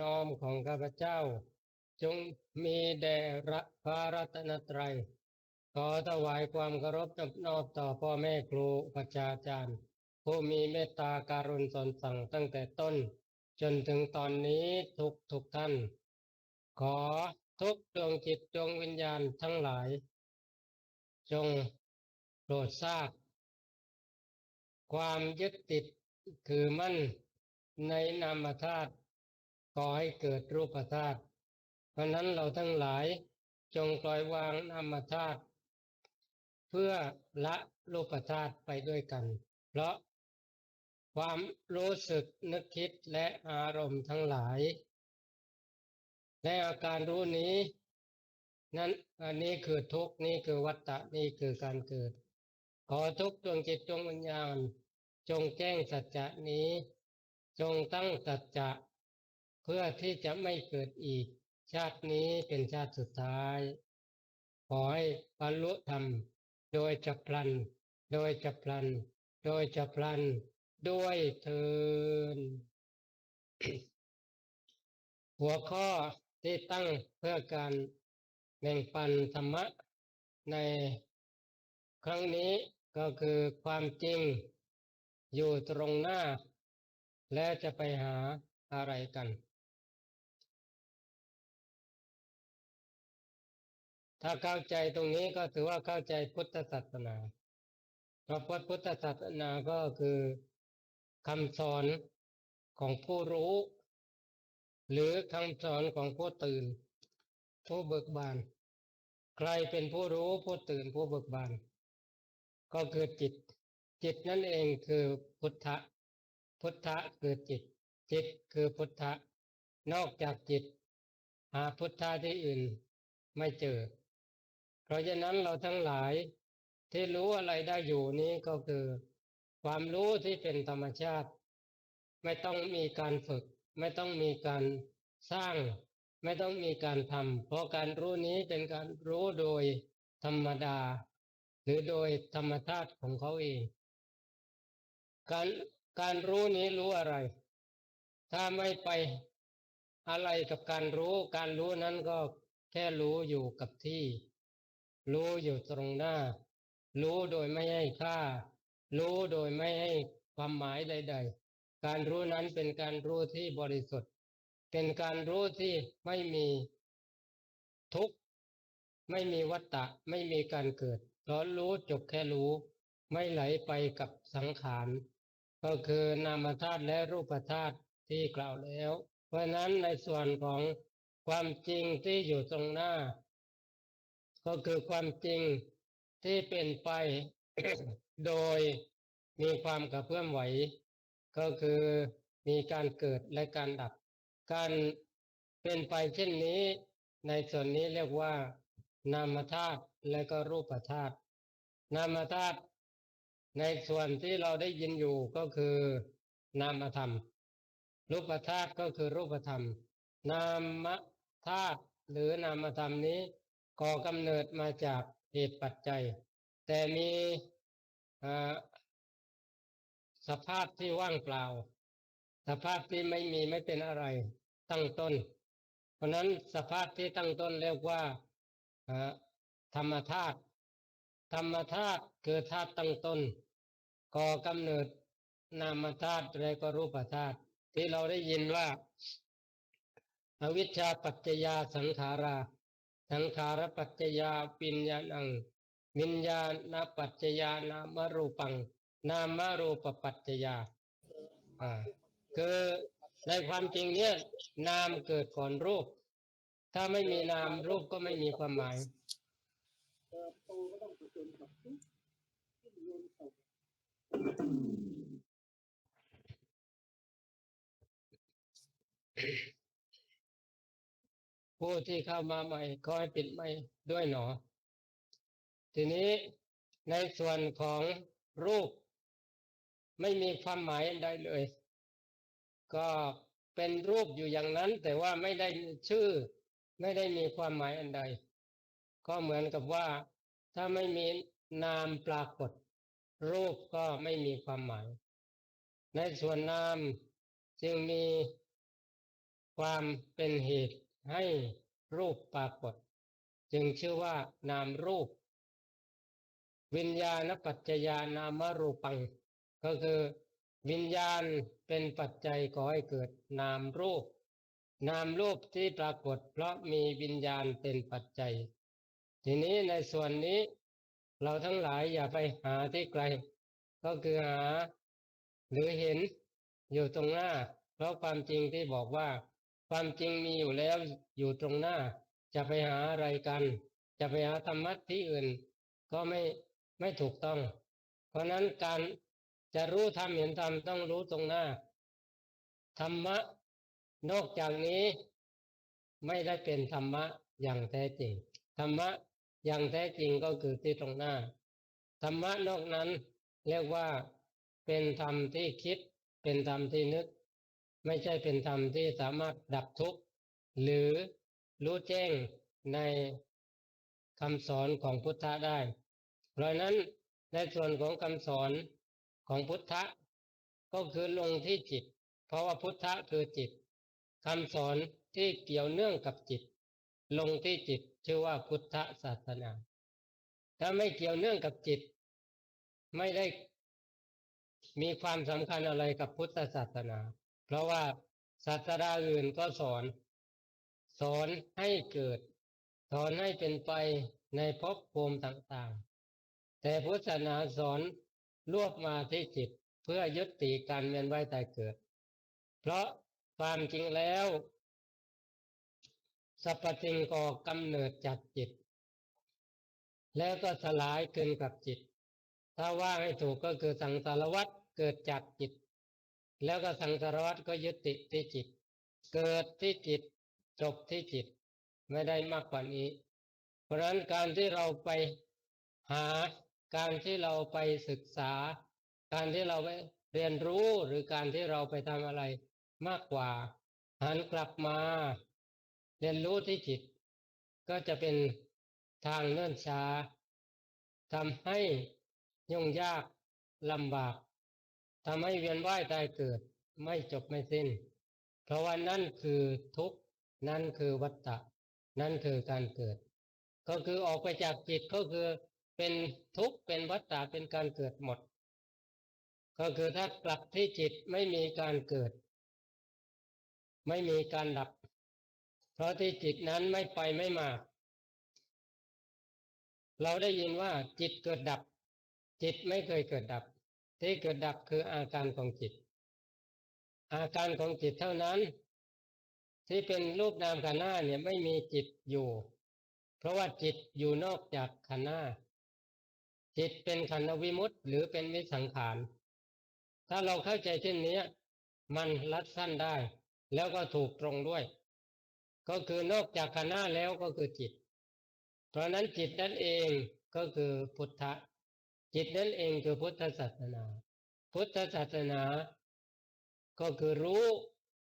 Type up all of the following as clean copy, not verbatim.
น้อมของข้าพเจ้าจงมีแด่พระรัตนตรัยขอถวายความเคารพนอบต่อพ่อแม่ครูปัจาจารย์ผู้มีเมตตาการุณสอนสั่งตั้งแต่ต้นจนถึงตอนนี้ทุกท่านขอทุกดวงจิตดวงวิญญาณทั้งหลายจงโปรดทราบความยึดติดคือมั่นในนามธาตุก่อให้เกิดรูปธาตุเพราะนั้นเราทั้งหลายจงปล่อยวางนามธาตุเพื่อละรูปธาตุไปด้วยกันเพราะความรู้สึกนึกคิดและอารมณ์ทั้งหลายและอาการรู้นี้นั้นอันนี้คือทุกข์นี่คือวัฏฏะนี่คือการเกิดขอทุกดวงจิตดวงวิญญาณจงแจ้งสัจจะนี้จงตั้งสัจจะเพื่อที่จะไม่เกิดอีกชาตินี้เป็นชาติสุดท้ายขอให้บรรลุธรรมโดยฉับพลันโดยฉับพลันโดยฉับพลันด้วยเถิด หัวข้อที่ตั้งเพื่อการแบ่งปันธรรมะในครั้งนี้ก็คือความจริงอยู่ตรงหน้าและจะไปหาอะไรกัน ถ้าเข้าใจตรงนี้ก็ถือว่าเข้าใจพุทธศาสนาเพราะพุทธศาสนาก็คือคำสอนของผู้รู้หรือคำสอนของผู้ตื่นผู้เบิกบานใครเป็นผู้รู้ผู้ตื่นผู้เบิกบานก็คือจิตจิตนั่นเองคือพุทธะพุทธะคือจิตจิตคือพุทธะนอกจากจิตหาพุทธะที่อื่นไม่เจอเพราะฉะนั้นเราทั้งหลายที่รู้อะไรได้อยู่นี้ก็คือความรู้ที่เป็นธรรมชาติไม่ต้องมีการฝึกไม่ต้องมีการสร้างไม่ต้องมีการทำเพราะการรู้นี้เป็นการรู้โดยธรรมดาหรือโดยธรรมชาติของเขาเองการการรู้นี้รู้อะไรถ้าไม่ไปอะไรกับการรู้การรู้นั้นก็แค่รู้อยู่กับที่รู้อยู่ตรงหน้ารู้โดยไม่ให้ค่ารู้โดยไม่ให้ความหมายใดๆการรู้นั้นเป็นการรู้ที่บริสุทธิ์เป็นการรู้ที่ไม่มีทุกข์ไม่มีวัฏฏะไม่มีการเกิดเพราะรู้จบแค่รู้ไม่ไหลไปกับสังขารก็คือนามธาตุและรูปธาตุที่กล่าวแล้วเพราะนั้นในส่วนของความจริงที่อยู่ตรงหน้าก็คือความจริงที่เป็นไป โดยมีความกระเพื่อมไหวก็คือมีการเกิดและการดับการเป็นไปเช่นนี้ในส่วนนี้เรียกว่านามธาตุและก็รูปธาตุนามธาตุในส่วนที่เราได้ยินอยู่ก็คือนามธรรมรูปธาตุก็คือรูปธรรมนามธาตุหรือนามธรรมนี้ก่อกำเนิดมาจากเหตุปัจจัยแต่มีสภาพที่ว่างเปล่าสภาพที่ไม่มีไม่เป็นอะไรตั้งต้นเพราะนั้นสภาพที่ตั้งต้นเรียกว่าอ่าธรรมธาตุธรรมธาตุคือธาตุตั้งต้นก่อกำเนิดนามธาตุและก็รูปธาตุที่เราได้ยินว่าอวิชชาปัจจยาสังขาราสังขารปัจจยาวิญญาณังวิญญาณปัจจยานามรูปังนามรูปปัจจยาอ่าคือในความจริงเนี่ยนามเกิดก่อนรูปถ้าไม่มีนามรูปก็ไม่มีความหมายผู้ที่เข้ามาใหม่ขอให้ปิดไมค์ด้วยหนอทีนี้ในส่วนของรูปไม่มีความหมายอันใดเลยก็เป็นรูปอยู่อย่างนั้นแต่ว่าไม่ได้มีชื่อไม่ได้มีความหมายอันใดก็เหมือนกับว่าถ้าไม่มีนามปรากฏรูปก็ไม่มีความหมายในส่วนนามจึงมี ความเป็นเหตุให้รูปปรากฏจึงชื่อว่านามรูปวิญญาณปัจจยานามรูปังก็คือวิญญาณเป็นปัจจัยก่อให้เกิดนามรูปนามรูปที่ปรากฏเพราะมีวิญญาณเป็นปัจจัยทีนี้ในส่วนนี้เราทั้งหลายอย่าไปหาที่ไกลก็คือหาหรือเห็นอยู่ตรงหน้าเพราะความจริงที่บอกว่าความจริงมีอยู่แล้วอยู่ตรงหน้าจะไปหาอะไรกันจะไปหาธรรมะที่อื่นก็ไม่ถูกต้องเพราะนั้นการจะรู้ธรรมเห็นธรรมต้องรู้ตรงหน้าธรรมะนอกจากนี้ไม่ได้เป็นธรรมะอย่างแท้จริงธรรมะอย่างแท้จริงก็คือที่ตรงหน้าธรรมะนอกนั้นเรียกว่าเป็นธรรมที่คิดเป็นธรรมที่นึกไม่ใช่เป็นธรรมที่สามารถดับทุกข์หรือรู้แจ้งในคำสอนของพุทธะได้เพราะนั้นในส่วนของคำสอนของพุทธะก็คือลงที่จิตเพราะว่าพุทธะคือจิตคำสอนที่เกี่ยวเนื่องกับจิตลงที่จิตชื่อว่าพุทธศาสนาถ้าไม่เกี่ยวเนื่องกับจิตไม่ได้มีความสำคัญอะไรกับพุทธศาสนาเพราะว่าศาสนาอื่นก็สอนให้เกิดสอนให้เป็นไปในภพภูมิต่างๆแต่พุทธศาสนาสอนรวบมาที่จิตเพื่อยุติการเวียนว่ายตายเกิดเพราะความจริงแล้วสรรพสิ่งก่อกำเนิดจากจิตแล้วก็สลายคืนกับจิตถ้าว่าให้ถูกก็คือสังสารวัฏเกิดจากจิตแล้วก็สังสารวัฏก็ยุติที่จิตเกิดที่จิตจบที่จิตไม่ได้มากกว่านี้เพราะฉะนั้นการที่เราไปหาการที่เราไปศึกษาการที่เราไปเรียนรู้หรือการที่เราไปทำอะไรมากกว่าหันกลับมาเรียนรู้ที่จิตก็จะเป็นทางเนิ่นช้าทำให้ยุ่งยากลำบากทำให้เวียนว่ายตายเกิดไม่จบไม่สิ้นเพราะว่านั่นคือทุกข์นั่นคือวัฏฏะนั่นคือการเกิดก็คือออกไปจากจิตก็คือเป็นทุกข์เป็นวัฏฏะเป็นการเกิดหมดก็คือถ้ากลับที่จิตไม่มีการเกิดไม่มีการดับเพราะที่จิตนั้นไม่ไปไม่มาเราได้ยินว่าจิตเกิดดับจิตไม่เคยเกิดดับที่เกิดดับคืออาการของจิตอาการของจิตเท่านั้นที่เป็นรูปนามขันธ์ห้าเนี่ยไม่มีจิตอยู่เพราะว่าจิตอยู่นอกจากขันธ์ห้าจิตเป็นขันธวิมุตติหรือเป็นวิสังขารถ้าเราเข้าใจเช่นนี้มันรัดสั้นได้แล้วก็ถูกตรงด้วยก็คือนอกจากขันธ์ห้าแล้วก็คือจิตเพราะนั้นจิตนั่นเองก็คือพุทธะจิตนั่นเองคือพุทธศาสนาพุทธศาสนาก็คือรู้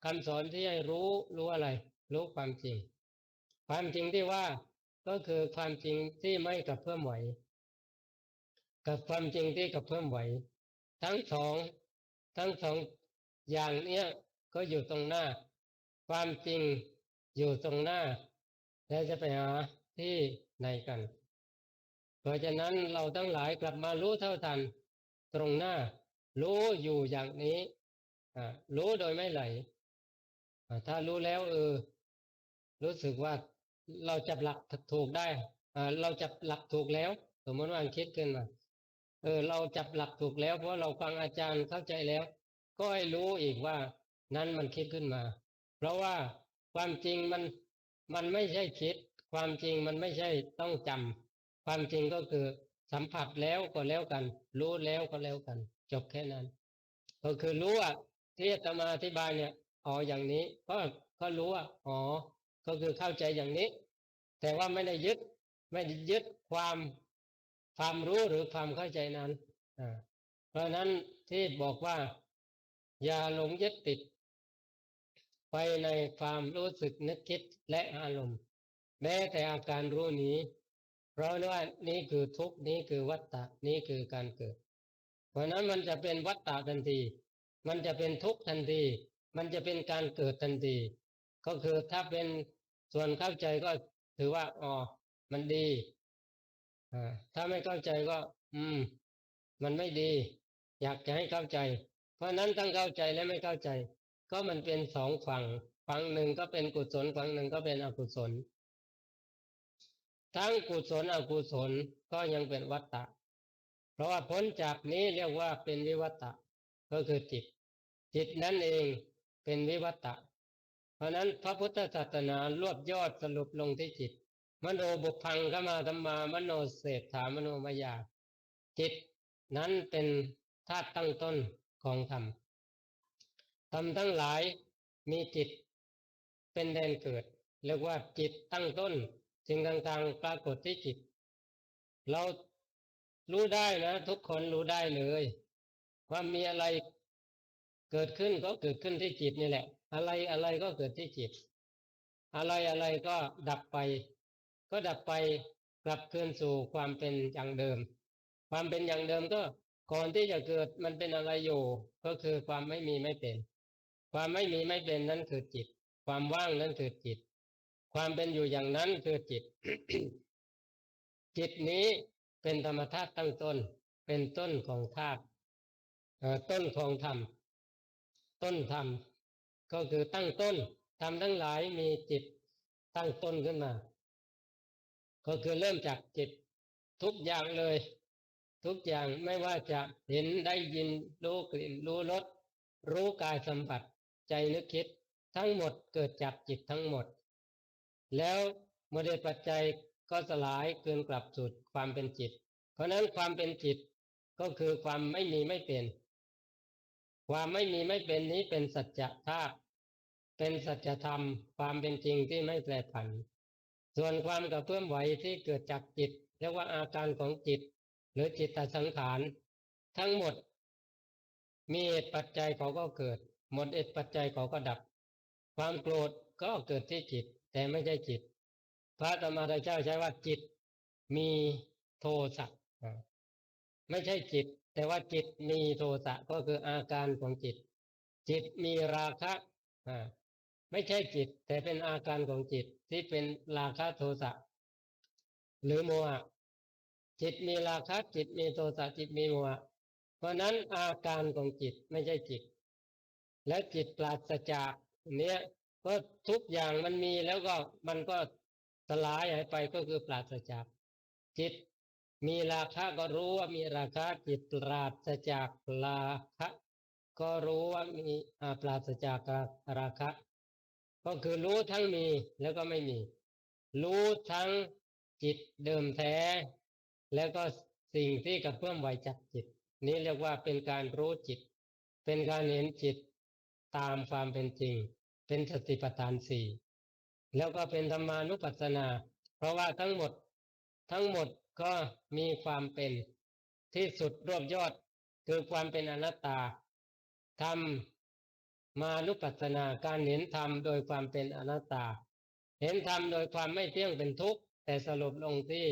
คำสอนที่ให้รู้อะไรรู้ความจริงความจริงที่ว่าก็คือความจริงที่ไม่กระเพื่อมไหวกับความจริงที่กระเพื่อมไหวทั้งสองอย่างเนี้ยก็อยู่ตรงหน้าความจริงอยู่ตรงหน้าแล้วจะไปหาที่ไหนกันเพราะฉะนั้นเราทั้งหลายกลับมารู้เท่าทันตรงหน้ารู้อยู่อย่างนี้รู้โดยไม่ไหลถ้ารู้แล้วรู้สึกว่าเราจับหลักถูกได้เราจับหลักถูกแล้วสมมติว่าคิดขึ้นมาเราจับหลักถูกแล้วเพราะเราฟังอาจารย์เข้าใจแล้วก็ให้รู้อีกว่านั้นมันคิดขึ้นมาเพราะว่าความจริงมันไม่ใช่คิดความจริงมันไม่ใช่ต้องจำความจริงก็คือสัมผัสแล้วก็แล้วกันรู้แล้วก็แล้วกันจบแค่นั้นก็คือรู้ว่าที่อาตมาอธิบายเนี่ยอ๋ออย่างนี้ก็รู้ว่าอ๋อก็คือเข้าใจอย่างนี้แต่ว่าไม่ได้ยึดความรู้หรือความเข้าใจนั้นเพราะนั้นที่บอกว่าอย่าหลงยึดติดไปในความรู้สึกนึกคิดและอารมณ์แม้แต่อาการรู้นี้เพราะว่านี้คือทุกข์นี้คือวัฏฏะนี้คือการเกิดเพราะนั้นมันจะเป็นวัฏฏะทันทีมันจะเป็นทุกข์ทันทีมันจะเป็นการเกิดทันที ก็คือถ้าเป็นส่วนเข้าใจก็ถือว่าอ๋อมันดีถ้าไม่เข้าใจก็มันไม่ดีอยากจะให้เข้าใจเพราะนั้นทั้งเข้าใจและไม่เข้าใจก็มันเป็นสองฝั่งฝั่งหนึ่งก็เป็นกุศลฝั่งหนึ่งก็เป็นอกุศลทั้งกุศลอกุศลก็ยังเป็นวัฏฏะเพราะว่าพ้นจากนี้เรียกว่าเป็นวิวัตตะก็คือจิตนั่นเองเป็นวิวัตตะเพราะนั้นพระพุทธศาสนารวบยอดสรุปลงที่จิตมโนบุพังขมาธรรมามโนเศรษฐามโนมยาจิตนั้นเป็นธาตุตั้งต้นของธรรมธรรมทั้งหลายมีจิตเป็นแดนเกิดเรียกว่าจิตตั้งต้นสิ่งต่างๆปรากฏที่จิตเรารู้ได้นะทุกคนรู้ได้เลยว่ามีอะไรเกิดขึ้นก็เกิดขึ้นที่จิตนี่แหละอะไรก็เกิดที่จิตอะไรก็ดับไปก็ดับไปกลับคืนสู่ความเป็นอย่างเดิมความเป็นอย่างเดิมก็ก่อนที่จะเกิดมันเป็นอะไรอยู่ก็คือความไม่มีไม่เป็นความไม่มีไม่เป็นนั้นคือจิตความว่างนั้นคือจิตความเป็นอยู่อย่างนั้นคือจิต จิตนี้เป็นธรรมธาตุตั้งต้นเป็นต้นของธาตุต้นของธรรมต้นธรรมก็คือตั้งต้นธรรมทั้งหลายมีจิตตั้งต้นขึ้นมาก็คือเริ่มจากจิตทุกอย่างเลยทุกอย่างไม่ว่าจะเห็นได้ยินรู้กลิ่นรู้รสรู้กายสัมผัสใจนึกคิดทั้งหมดเกิดจากจิตทั้งหมดแล้วเมื่อได้ปัจจัยก็สลายคืนกลับสู่ความเป็นจิตเพราะนั้นความเป็นจิตก็คือความไม่มีไม่เป็นความไม่มีไม่เป็นนี้เป็นสัจธาตุเป็นสัจธรรมความเป็นจริงที่ไม่แปรผันส่วนความกระเพื่อมไหวที่เกิดจากจิตเรียกว่าอาการของจิตหรือจิตตสังขารทั้งหมดมีเหตุปัจจัยเขาก็เกิดหมดเหตุปัจจัยเขาก็ดับความโกรธก็เกิดที่จิตแต่ไม่ใช่จิตพระธรรมเจ้าใช้ว่าจิตมีโทสะไม่ใช่จิตแต่ว่าจิตมีโทสะก็คืออาการของจิตจิตมีราคะไม่ใช่จิตแต่เป็นอาการของจิตที่เป็นราคะโทสะหรือโมหะจิตมีราคะจิตมีโทสะจิตมีโมหะเพราะนั้นอาการของจิตไม่ใช่จิตและจิตปราศจากเนี้ยก็ทุกอย่างมันมีแล้วก็มันก็สลายหายไปก็คือปราศจากจิตมีราคะก็รู้ว่ามีราคะจิตปราศจากราคะก็รู้ว่ามีปราศจากราคะก็คือรู้ทั้งมีแล้วก็ไม่มีรู้ทั้งจิตเดิมแท้แล้วก็สิ่งที่กระเพื่อมไหวจากจิตนี้เรียกว่าเป็นการรู้จิตเป็นการเห็นจิตตามความเป็นจริงเป็นสติปัฏฐานสี่แล้วก็เป็นธรรมานุปัสสนาเพราะว่าทั้งหมดก็มีความเป็นที่สุดรวบยอดคือความเป็นอนัตตาธรรมมานุปัสสนาการเห็นธรรมโดยความเป็นอนัตตาเห็นธรรมโดยความไม่เที่ยงเป็นทุกข์แต่สรุปลงที่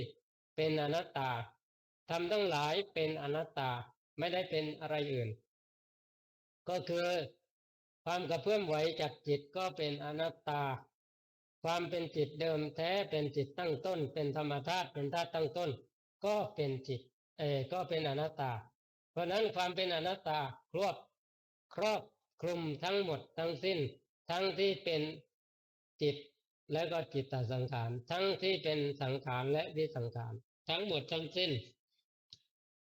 เป็นอนัตตาธรรมทั้งหลายเป็นอนัตตาไม่ได้เป็นอะไรอื่นก็คือความกระเพื่อมไหวจากจิตก็เป็นอนัตตาความเป็นจิตเดิมแท้เป็นจิตตั้งต้นเป็นธรรมธาตุเป็นธาตุตั้งต้นก็เป็นจิตก็เป็นอนัตตาเพราะนั้นความเป็นอนัตตาครอบคลุมทั้งหมดทั้งสิ้นทั้งที่เป็นจิตและก็จิตตสังขารทั้งที่เป็นสังขารและวิสังขารทั้งหมดทั้งสิ้น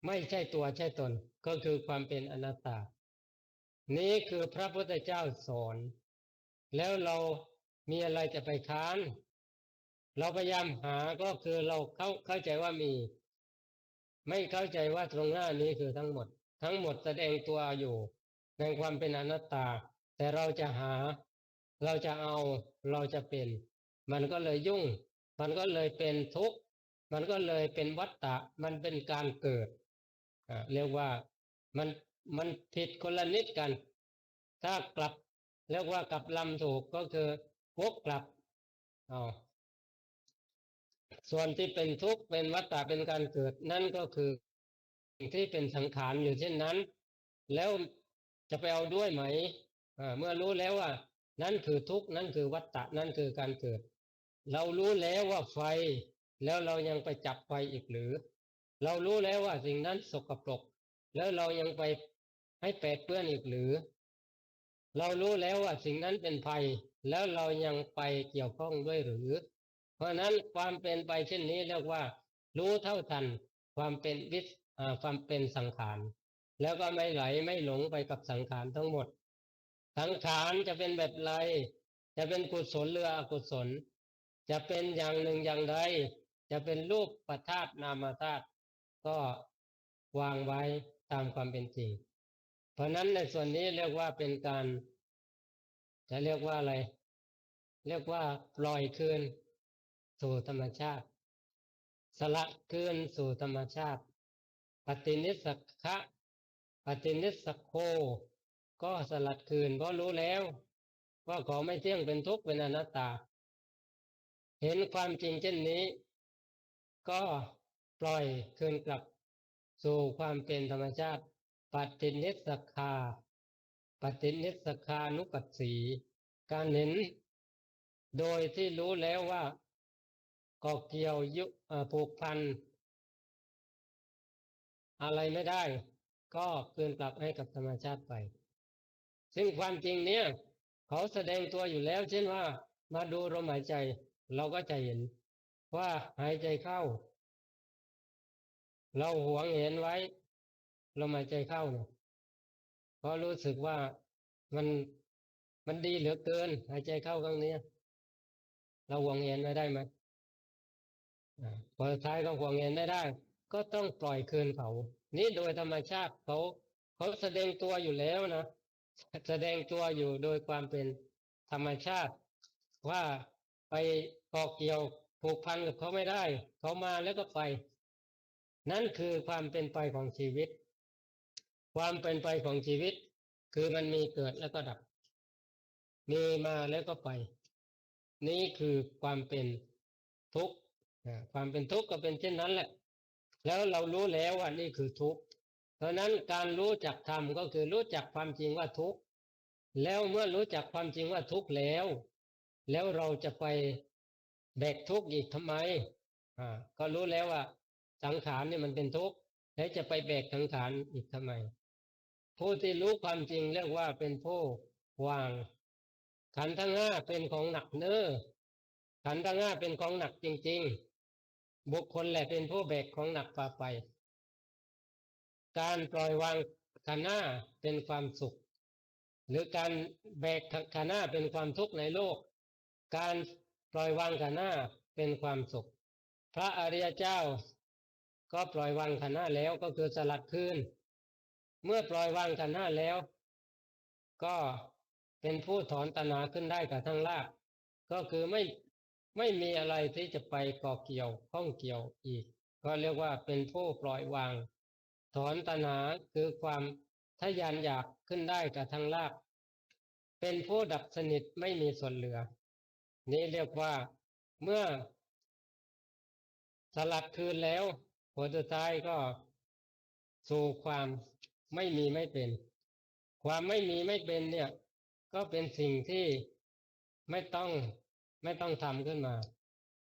ไม่ใช่ตัวใช่ตนก็คือความเป็นอนัตตานี้คือพระพุทธเจ้าสอนแล้วเรามีอะไรจะไปค้านเราพยายามหาก็คือเราเข้าใจว่ามีไม่เข้าใจว่าตรงหน้านี้คือทั้งหมดแสดงตัวอยู่ในความเป็นอนัตตาแต่เราจะหาเราจะเอาเราจะเป็นมันก็เลยยุ่งมันก็เลยเป็นทุกข์มันก็เลยเป็นวัฏฏะมันเป็นการเกิดเรียกว่ามันมันผิดคนละนิดกันถ้ากลับเรียกว่ากลับลำถูกก็คือวกกลับอ๋อส่วนที่เป็นทุกข์เป็นวัฏฏะเป็นการเกิดนั่นก็คือสิ่งที่เป็นสังขารอยู่เช่นนั้นแล้วจะไปเอาด้วยไหมเมื่อรู้แล้วว่า นั่นคือทุกข์นั่นคือวัฏฏะนั่นคือการเกิดเรารู้แล้วว่าไฟแล้วเรายังไปจับไฟอีกหรือเรารู้แล้วว่าสิ่งนั้นสกปรกแล้วเรายังไปให้แปดเปื้อนอีกหรือเรารู้แล้วว่าสิ่งนั้นเป็นภัยแล้วเรายังไปเกี่ยวข้องด้วยหรือเพราะนั้นความเป็นไปเช่นนี้เรียกว่ารู้เท่าทันความเป็นความเป็นสังขารแล้วก็ไม่ไหลไม่หลงไปกับสังขารทั้งหมดสังขารจะเป็นแบบไรจะเป็นกุศลหรืออกุศลจะเป็นอย่างหนึ่งอย่างใดจะเป็นรูปปัธาตุนามธาตุก็วางไว้ตามความเป็นจริงเพราะนั้นในส่วนนี้เรียกว่าเป็นการจะเรียกว่าอะไรเรียกว่าปล่อยคืนสู่ธรรมชาติสละคืนสู่ธรรมชาติปฏินิสสคะปฏินิสสโคก็สลัดคืนเพราะรู้แล้วว่าของไม่เที่ยงเป็นทุกข์เป็นอนัตตาเห็นความจริงเช่นนี้ก็ปล่อยคืนกลับสู่ความเป็นธรรมชาติปฏินิสสคาปฏินิสสคานุปัสสีการเห็นโดยที่รู้แล้วว่าก็เกี่ยวผูกพันอะไรไม่ได้ก็คืนกลับให้กับธรรมชาติไปซึ่งความจริงเนี้ยเขาแสดงตัวอยู่แล้วเช่นว่ามาดูลมหายใจเราก็จะเห็นว่าหายใจเข้าเราหวงเห็นไว้ลมหายใจเข้าเนี่ยเพราะรู้สึกว่ามันมันดีเหลือเกินหายใจเข้าครั้งนี้เราหวงเห็นไว้ได้ไหมพอท้ายก็หวงเห็นไม่ได้ก็ต้องปล่อยคืนเขานี่โดยธรรมชาติเขาแสดงตัวอยู่แล้วนะแสดงตัวอยู่โดยความเป็นธรรมชาติว่าไปเกาะเกี่ยวผูกพันกับเขาไม่ได้เขามาแล้วก็ไปนั่นคือความเป็นไปของชีวิตความเป็นไปของชีวิตคือมันมีเกิดแล้วก็ดับมีมาแล้วก็ไปนี่คือความเป็นทุกข์ความเป็นทุกข์ก็เป็นเช่นนั้นแหละแล้วเรารู้แล้วว่านี่คือทุกข์เพราะนั้นการรู้จักธรรมก็คือรู้จักความจริงว่าทุกข์แล้วเมื่อรู้จักความจริงว่าทุกข์แล้วเราจะไปแบกทุกข์อีกทำไมก็รู้แล้วว่าสังขารนี่มันเป็นทุกข์แล้วจะไปแบกสังขารอีกทำไมผู้ที่รู้ความจริงเรียกว่าเป็นผู้วางขันธ์ทั้งห้าเป็นของหนักเน้อขันธ์ทั้งห้าเป็นของหนักจริงๆบุคคลแหละเป็นผู้แบกของหนักพาไปการปล่อยวางขันธ์ห้าเป็นความสุขหรือการแบกขันธ์ห้าเป็นความทุกข์ในโลกการปล่อยวางขันธ์ห้าเป็นความสุขพระอริยเจ้าก็ปล่อยวางขันธ์ห้าแล้วก็คือสลัดคืนเมื่อปล่อยวางขันธ์ห้าแล้วก็เป็นผู้ถอนตัณหาขึ้นได้กับทั้งรากก็คือไม่มีอะไรที่จะไปก่อเกี่ยวข้องเกี่ยวอีกก็เรียกว่าเป็นผู้ปล่อยวางถอนตัณหาคือความทะยานอยากขึ้นได้กับทั้งรากเป็นผู้ดับสนิทไม่มีส่วนเหลือนี่เรียกว่าเมื่อสลัดคืนแล้วผลสุดท้ายก็สู่ความไม่มีไม่เป็นความไม่มีไม่เป็นเนี่ยก็เป็นสิ่งที่ไม่ต้องไม่ต้องทำขึ้นมา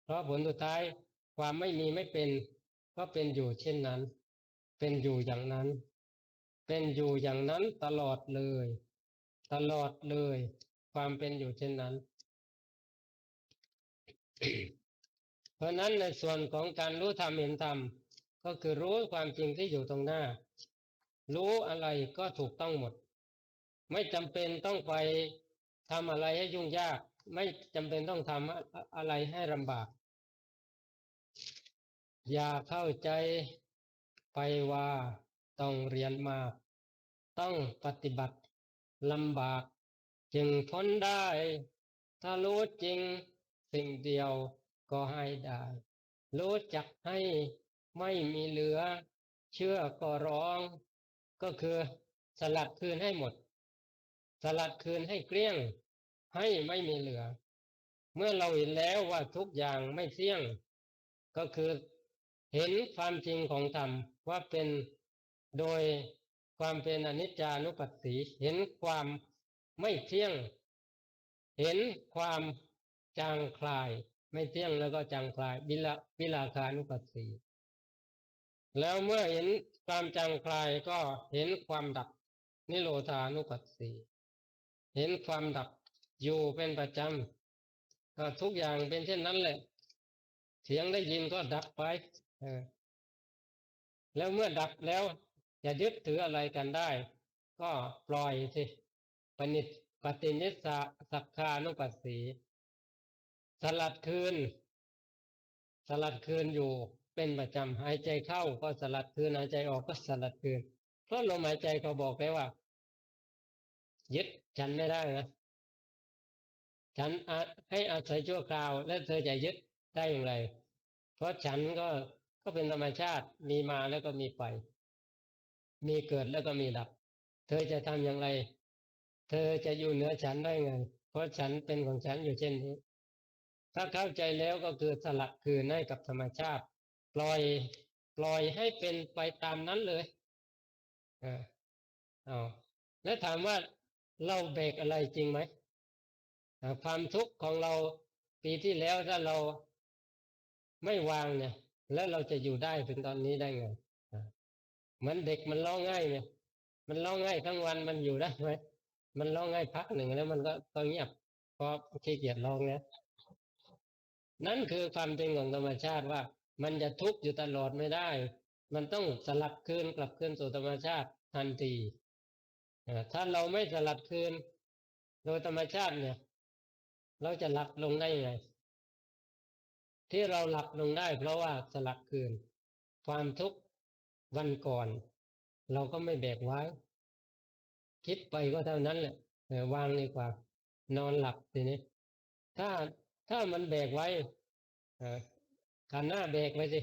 เพราะผลสุดท้ายความไม่มีไม่เป็นก็เป็นอยู่เช่นนั้นเป็นอยู่อย่างนั้นเป็นอยู่อย่างนั้นตลอดเลยตลอดเลยความเป็นอยู่เช่นนั้น เพราะนั้นในส่วนของการรู้ธรรมเห็นธรรมก็คือรู้ความจริงที่อยู่ตรงหน้ารู้อะไรก็ถูกต้องหมดไม่จำเป็นต้องไปทำอะไรให้ยุ่งยากไม่จำเป็นต้องทำอะไรให้ลำบากอย่าเข้าใจไปว่าต้องเรียนมาต้องปฏิบัติลำบากจึงพ้นได้ถ้ารู้จริงสิ่งเดียวก็ให้ได้รู้จักให้ไม่มีเหลือเชื่อก็ร้องก็คือสลัดคืนให้หมดสลัดคืนให้เกลี้ยงให้ไม่มีเหลือเมื่อเราเห็นแล้วว่าทุกอย่างไม่เที่ยงก็คือเห็นความจริงของธรรมว่าเป็นโดยความเป็นอนิจจานุปัสสีเห็นความไม่เที่ยง เห็นความจางคลายไม่เที่ยงแล้วก็จางคลายวิราคานุปัสสีแล้วเมื่อเห็นความจางคลายก็เห็นความดับนิโรธานุปัสสีเห็นความดับอยู่เป็นประจำก็ทุกอย่างเป็นเช่นนั้นแหละเสียงได้ยินก็ดับไปเออแล้วเมื่อดับแล้วจะยึดถืออะไรกันได้ก็ปล่อยสิปณิตปฏินิสสะสักขานุปัสสีสลัดคืนอยู่เป็นประจำหายใจเข้าก็สลัดคืนหายใจออกก็สลัดคืนเพราะลมหายใจเขาบอกไปว่ายึดฉันไม่ได้นะฉันให้อาศัยชั่วคราวและเธอจะยึดได้อย่างไรเพราะฉันก็เป็นธรรมชาติมีมาแล้วก็มีไปมีเกิดแล้วก็มีดับเธอจะทำอย่างไรเธอจะอยู่เหนือฉันได้ไงเพราะฉันเป็นของฉันอยู่เช่นนี้ถ้าเข้าใจแล้วก็คือสละคืนให้กับธรรมชาติปล่อยให้เป็นไปตามนั้นเลยอ่าเอาแล้วถามว่าเราแบกอะไรจริงไหมความทุกข์ของเราปีที่แล้วถ้าเราไม่วางเนี่ยแล้วเราจะอยู่ได้ถึงตอนนี้ได้ไงอ่าเหมือนเด็กมันร้องไห้เนี่ยมันร้องไห้ทั้งวันมันอยู่ได้ไหมมันร้องไห้พักหนึ่งแล้วมันก็เงียบเพราะขี้เกียจร้องเนี่ยนั่นคือความจริงของธรรมชาติว่ามันจะทุกข์อยู่ตลอดไม่ได้มันต้องสลับคืนกลับคืนสู่ธรรมชาติทันทีถ้าเราไม่สลัดคืนโดยธรรมชาติเนี่ยเราจะหลับลงได้ยังไงที่เราหลับลงได้เพราะว่าสลัดคืนความทุกข์วันก่อนเราก็ไม่แบกไว้คิดไปก็เท่านั้นแหละวางดีกว่านอนหลับทีนี้ถ้ามันแบกไว้เออขันหน้าแบกไว้สิ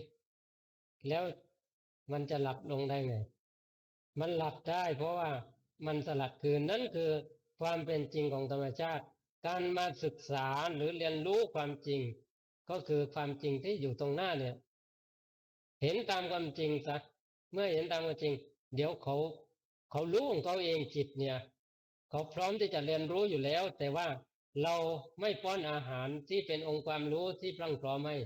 แล้วมันจะหลับลงได้ไงมันหลับได้เพราะว่ามันสลัดคืนนั่นคือความเป็นจริงของธรรมชาติการมาศึกษาหรือเรียนรู้ความจริงก็คือความจริงที่อยู่ตรงหน้าเนี่ยเห็นตามความจริงซะเมื่อเห็นตามความจริงเดี๋ยวเขารู้ของเขาเองจิตเนี่ยเขาพร้อมที่จะเรียนรู้อยู่แล้วแต่ว่าเราไม่ป้อนอาหารที่เป็นองค์ความรู้ที่พรั่งพร้อมให้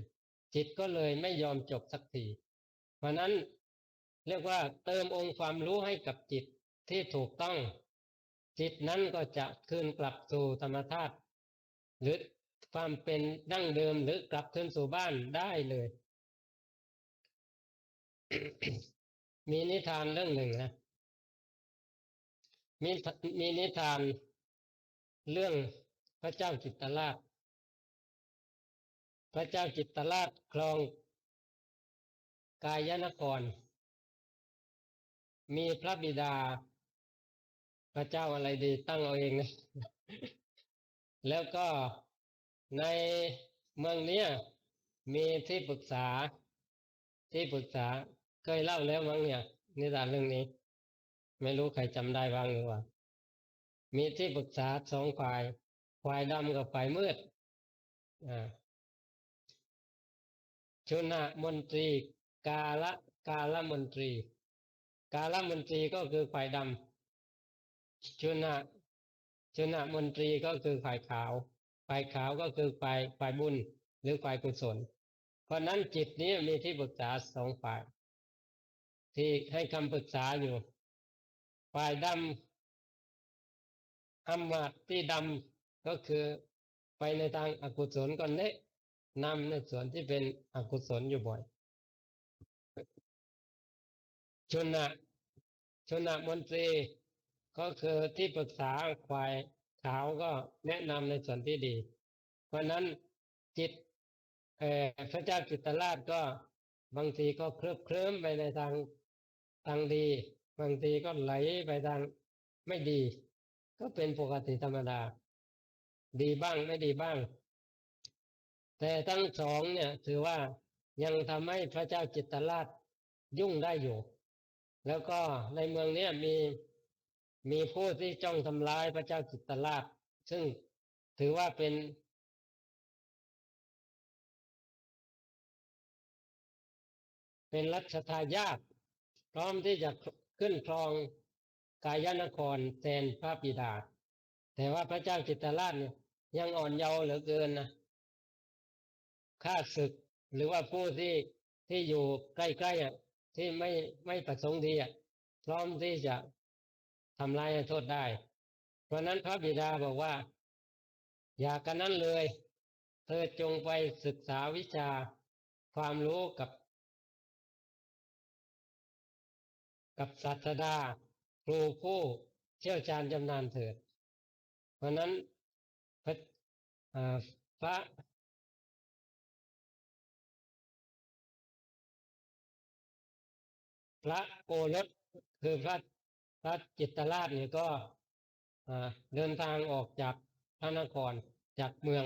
จิตก็เลยไม่ยอมจบสักทีเพราะนั้นเรียกว่าเติมองค์ความรู้ให้กับจิตที่ถูกต้องจิตนั้นก็จะคืนกลับสู่ธรรมธาตุหรือความเป็นดั้งเดิมหรือกลับคืนสู่บ้านได้เลย มีนิทานเรื่องหนึ่งนะมีนิทานเรื่องพระเจ้าจิตตราชพระเจ้าจิตตราชครองกายนครมีพระบิดาพระเจ้าอะไรดีตั้งเอาเองนะแล้วก็ในเมืองเนี้ยมีที่ปรึกษาเคยเล่าแล้วมั้งเนี่ยนิทานเรื่องนี้ไม่รู้ใครจำได้บ้างหรือเปล่ามีที่ปรึกษาสองฝ่ายดำกับฝ่ายมืดอ่า ชนมนตรีกาละมนตรีมนตรีก็คือฝ่ายดำชนมนตรีก็คือฝ่ายขาวก็คือฝ่ายบุญหรือฝ่ายกุศลเพราะนั้นจิตนี้มีที่ปรึกษาสองฝ่ายที่ให้คำปรึกษาอยู่ฝ่ายดำอำมาตย์ที่ดำก็คือไปในทางอกุศลก็เนะนำในส่วนที่เป็นอกุศลอยู่บ่อยชน มนตรีก็คือที่ปรึกษาฝ่ายขาวก็แนะนำในส่วนที่ดีเพราะนั้นจิตพระเจ้าจิตตราชก็บางทีก็เคลิ้มไปในทางดีบางทีก็ไหลไปทางไม่ดีก็เป็นปกติธรรมดาดีบ้างไม่ดีบ้างแต่ทั้งสองเนี่ยถือว่ายังทำให้พระเจ้าจิตตราชยุ่งได้อยู่แล้วก็ในเมืองนี้มีผู้ที่จ้องทำลายพระเจ้าจิตตราชซึ่งถือว่าเป็นรัชทายาทพร้อมที่จะขึ้นครองกายนครแทนพระบิดาแต่ว่าพระเจ้าจิตตราชเนี่ย ยังอ่อนเยาว์เหลือเกินนะข้าศึกหรือว่าผู้ที่อยู่ใกล้ๆที่ไม่ประสงค์ดีพร้อมที่จะทำลายให้โทษได้เพราะนั้นพระบิดาบอกว่าอย่ากันนั้นเลยเธอจงไปศึกษาวิชาความรู้กับศาสดาครูผู้เชี่ยวชาญชำนาญเถิดเพราะนั้นพระอ่าพระพระโอรสคือพระจิตรราชเนี่ยก็เดินทางออกจากพระนครจากเมือง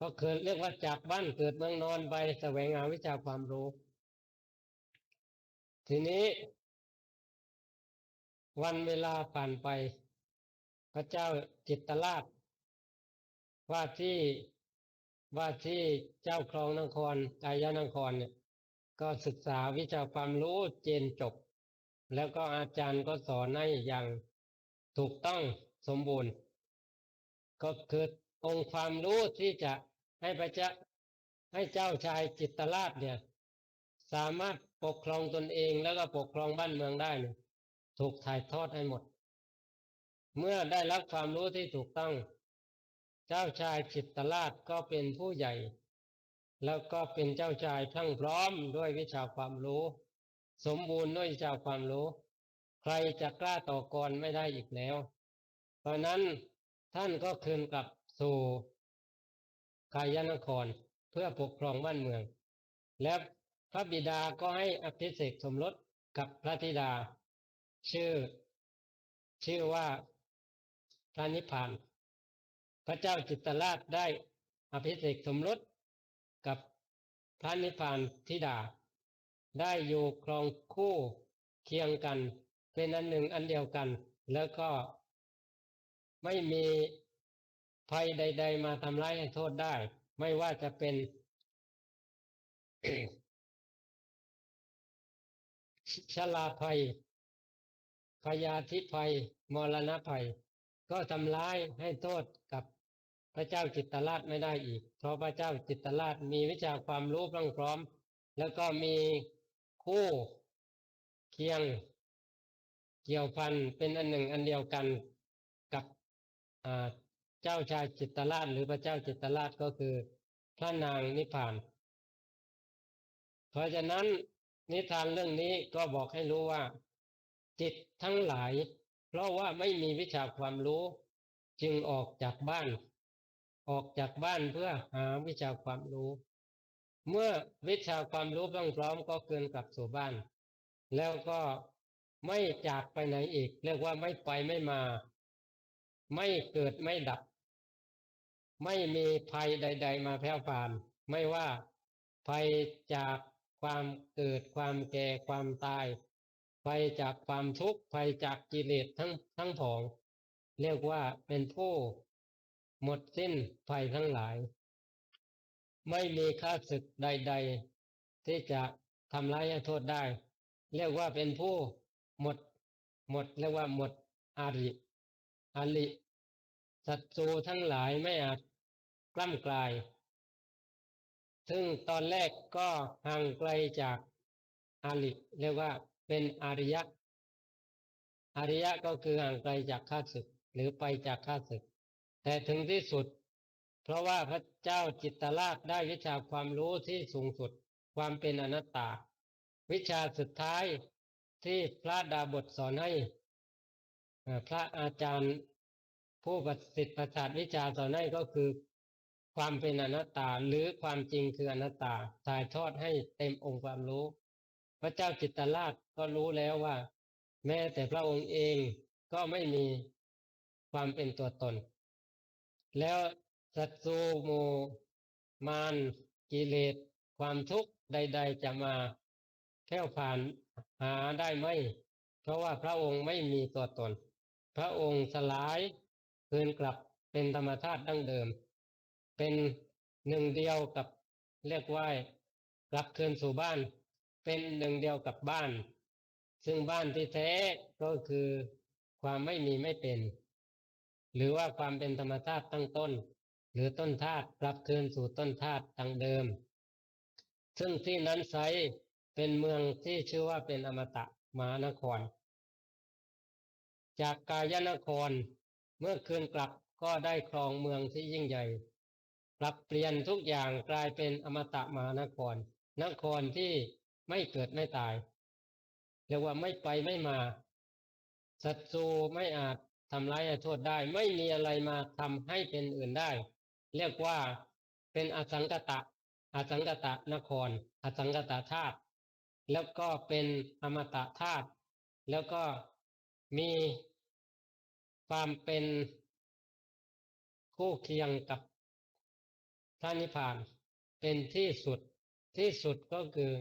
ก็คือเรียกว่าจากบ้านเกิดเมืองนอนไปแสวงหาวิชาความรู้ทีนี้วันเวลาผ่านไปพระเจ้าจิตรราชว่าที่ว่าที่เจ้าครองนครกายนครเนี่ยก็ศึกษาวิชาความรู้เจนจบแล้วก็อาจารย์ก็สอนให้อย่างถูกต้องสมบูรณ์ก็คือองค์ความรู้ที่จะให้พระเจ้าให้เจ้าชายจิตรราชเนี่ยสามารถปกครองตนเองแล้วก็ปกครองบ้านเมืองได้เนี่ยถูกถ่ายทอดให้หมดเมื่อได้รับความรู้ที่ถูกต้องเจ้าชายจิตรราชก็เป็นผู้ใหญ่แล้วก็เป็นเจ้าชายพรั่งพร้อมด้วยวิชาความรู้สมบูรณ์ด้วยวิชาความรู้ใครจะกล้าต่อกรไม่ได้อีกแล้วเพราะนั้นท่านก็คืนกลับสู่กายนครเพื่อปกครองบ้านเมืองและพระบิดาก็ให้อภิเษกสมรสกับพระธิดาชื่อชื่อว่าพระนิพพานพระเจ้าจิตรราชได้อภิเษกสมรสกับพระนิพพานธิดาได้อยู่ครองคู่เคียงกันเป็นอันหนึ่งอันเดียวกันแล้วก็ไม่มีภัยใดๆมาทำร้ายให้โทษได้ไม่ว่าจะเป็น ชราภัยพยาธิภัยมรณะภัยก็ทำร้ายให้โทษกับพระเจ้าจิตรราชไม่ได้อีกเพราะพระเจ้าจิตรราชมีวิชาความรู้พรั่งพร้อมแล้วก็มีคู่เคียงเกี่ยวพันเป็นอันหนึ่งอันเดียวกันกับอ่าเจ้าชายจิตรราชหรือพระเจ้าจิตรราชก็คือพระนางนิพพานเพราะฉะนั้นนิทานเรื่องนี้ก็บอกให้รู้ว่าจิตทั้งหลายเพราะว่าไม่มีวิชาความรู้จึงออกจากบ้านเพื่อหาวิชาความรู้เมื่อวิชาความรู้พร้อมก็เกินกลับสู่บ้านแล้วก็ไม่จากไปไหนอีกเรียกว่าไม่ไปไม่มาไม่เกิดไม่ดับไม่มีภัยใดๆมาแผ่วผ่านไม่ว่าภัยจากความเกิดความแก่ความตายภัยจากความทุกข์ภัยจากกิเลสทั้งผองเรียกว่าเป็นผู้หมดสิ้นภัยทั้งหลายไม่มีข้าศึกใดๆที่จะทำร้ายให้โทษได้เรียกว่าเป็นผู้หมดเรียกว่าหมดอาริอาริศัตรูทั้งหลายไม่อาจกล้ำกลายซึ่งตอนแรกก็ห่างไกลจากอาริเรียกว่าเป็นอาริยะอริยะก็คือห่างไกลจากข้าศึกหรือไปจากข้าศึกแต่ถึงที่สุดเพราะว่าพระเจ้าจิตตราชได้วิชาความรู้ที่สูงสุดความเป็นอนัตตาวิชาสุดท้ายที่พระดาบทสอนให้พระอาจารย์ผู้ประสิทธิ์ประสาทวิชาสอนให้ก็คือความเป็นอนัตตาหรือความจริงคืออนัตตาถ่ายทอดให้เต็มองค์ความรู้พระเจ้าจิตตราชก็รู้แล้วว่าแม้แต่พระองค์เองก็ไม่มีความเป็นตัวตนแล้วศัตรูหมู่มารกิเลสความทุกข์ใดๆจะมาแผ่วผ่านหาได้ไหมเพราะว่าพระองค์ไม่มีตัวตนพระองค์สลายคืนกลับเป็นธรรมชาติดั้งเดิมเป็นหนึ่งเดียวกับเรียกว่ากลับคืนสู่บ้านเป็นหนึ่งเดียวกับบ้านซึ่งบ้านที่แท้ก็คือความไม่มีไม่เป็น หรือว่าความเป็นธรรมชาติตั้งต้นหรือต้นธาตุกลับคืนสู่ต้นธาตุดังเดิมซึ่งที่นั้นไซเป็นเมืองที่ชื่อว่าเป็นอมตะมหานครจากกายนครเมื่อคืนกลับก็ได้ครองเมืองที่ยิ่งใหญ่ปรับเปลี่ยนทุกอย่างกลายเป็นอมตะมหานครนครที่ไม่เกิดไม่ตายเรียกว่าไม่ไปไม่มาศัตรูไม่อาจทำร้ายโทษได้ไม่มีอะไรมาทำให้เป็นอื่นได้เรียกว่าเป็นอสังกตะนครอสังกตะธาตุแล้วก็เป็นอมตะธาตุแล้วก็มีความเป็นคู่เคียงกับพระนิพพานเป็นที่สุดที่สุดก็คือ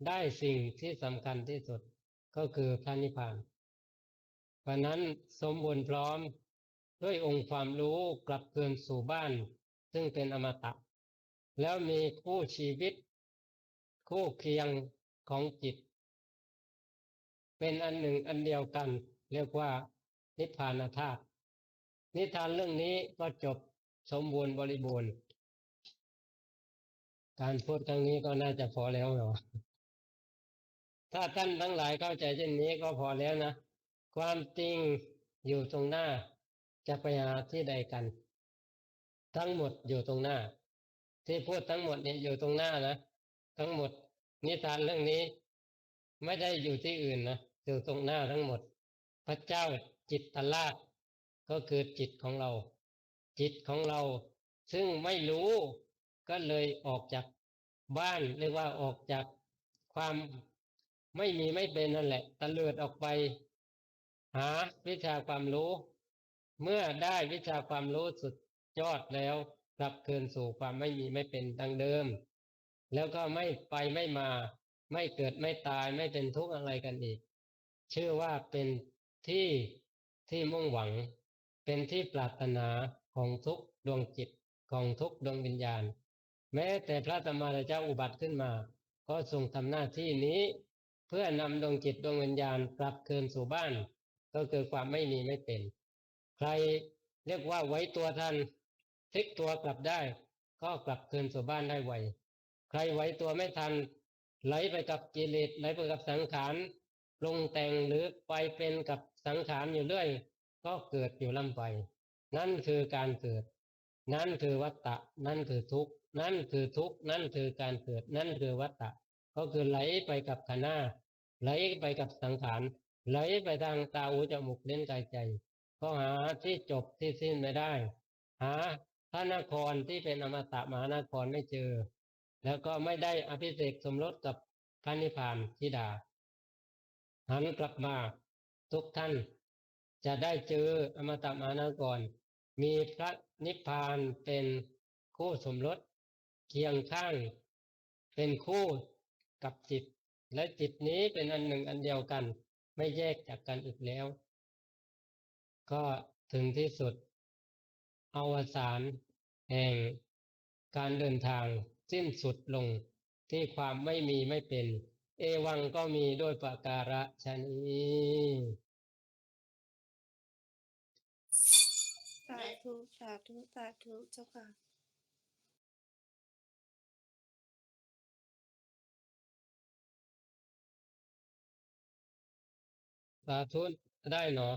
ได้สิ่งที่สำคัญที่สุดก็คือพระนิพพานเพราะนั้นสมบูรณ์พร้อมด้วยองค์ความรู้กลับคืนสู่บ้านซึ่งเป็นอมตะแล้วมีคู่ชีวิตคู่เคียงของจิตเป็นอันหนึ่งอันเดียวกันเรียกว่านิพพานธาตุนิทานเรื่องนี้ก็จบสมบูรณ์บริบูรณ์การพูดครั้งนี้ก็น่าจะพอแล้วเหรอถ้าท่านทั้งหลายเข้าใจเช่นนี้ก็พอแล้วนะความจริงอยู่ตรงหน้าจะไปหาที่ใดกันทั้งหมดอยู่ตรงหน้าที่พูดทั้งหมดเนี่ยอยู่ตรงหน้านะทั้งหมดนิทานเรื่องนี้ไม่ได้อยู่ที่อื่นนะอยู่ตรงหน้าทั้งหมดพระเจ้าจิตตราชก็คือจิตของเราจิตของเราซึ่งไม่รู้ก็เลยออกจากบ้านเรียกว่าออกจากความไม่มีไม่เป็นนั่นแหละตะเลิดออกไปหาวิชาความรู้เมื่อได้วิชาความรู้สุดยอดแล้วกลับคืนสู่ความไม่มีไม่เป็นดังเดิมแล้วก็ไม่ไปไม่มาไม่เกิดไม่ตายไม่เป็นทุกข์อะไรกันอีกชื่อว่าเป็นที่ที่มุ่งหวังเป็นที่ปรารถนาของทุกดวงจิตของทุกดวงวิญญาณแม้แต่พระธรรมราชาอุบัติขึ้นมาก็ทรงทำหน้าที่นี้เพื่อนำดวงจิตดวงวิญญาณกลับคืนสู่บ้านก็คือความไม่มีไม่เป็นใครเรียกว่าไว้ตัวทันพลิกตัวกลับได้ก็กลับคืนสู่บ้านได้ไวใครไว้ตัวไม่ทันไหลไปกับกิเลสไหลไปกับสังขารปรุงแต่งหรือไปเป็นกับสังขารอยู่เรื่อยก็เกิดอยู่ล่ำไปนั่นคือการเกิดนั่นคือวัฏฏะนั่นคือทุกข์นั่นคือทุกข์นั่นคือการเกิดนั่นคือวัฏฏะก็คือไหลไปกับขันธ์ห้าไหลไปกับสังขารไหลไปทางตาหูจมูกลิ้นกายใจก็หาที่จบที่สิ้นไม่ได้หาพระนครที่เป็นอมตะมหานครไม่เจอแล้วก็ไม่ได้อภิเษกสมรสกับพระนิพพานธิดาหันกลับมาทุกท่านจะได้เจออมตะมหานครมีพระนิพพานเป็นคู่สมรสเคียงข้างเป็นคู่กับจิตและจิตนี้เป็นอันหนึ่งอันเดียวกันไม่แยกจากกันอีกแล้วก็ถึงที่สุดอวสานแห่งการเดินทางสิ้นสุดลงที่ความไม่มีไม่เป็นเอวังก็มีด้วยประการฉะนี้สาธุสาธุสาธุเจ้าค่ะสาธุได้เนาะ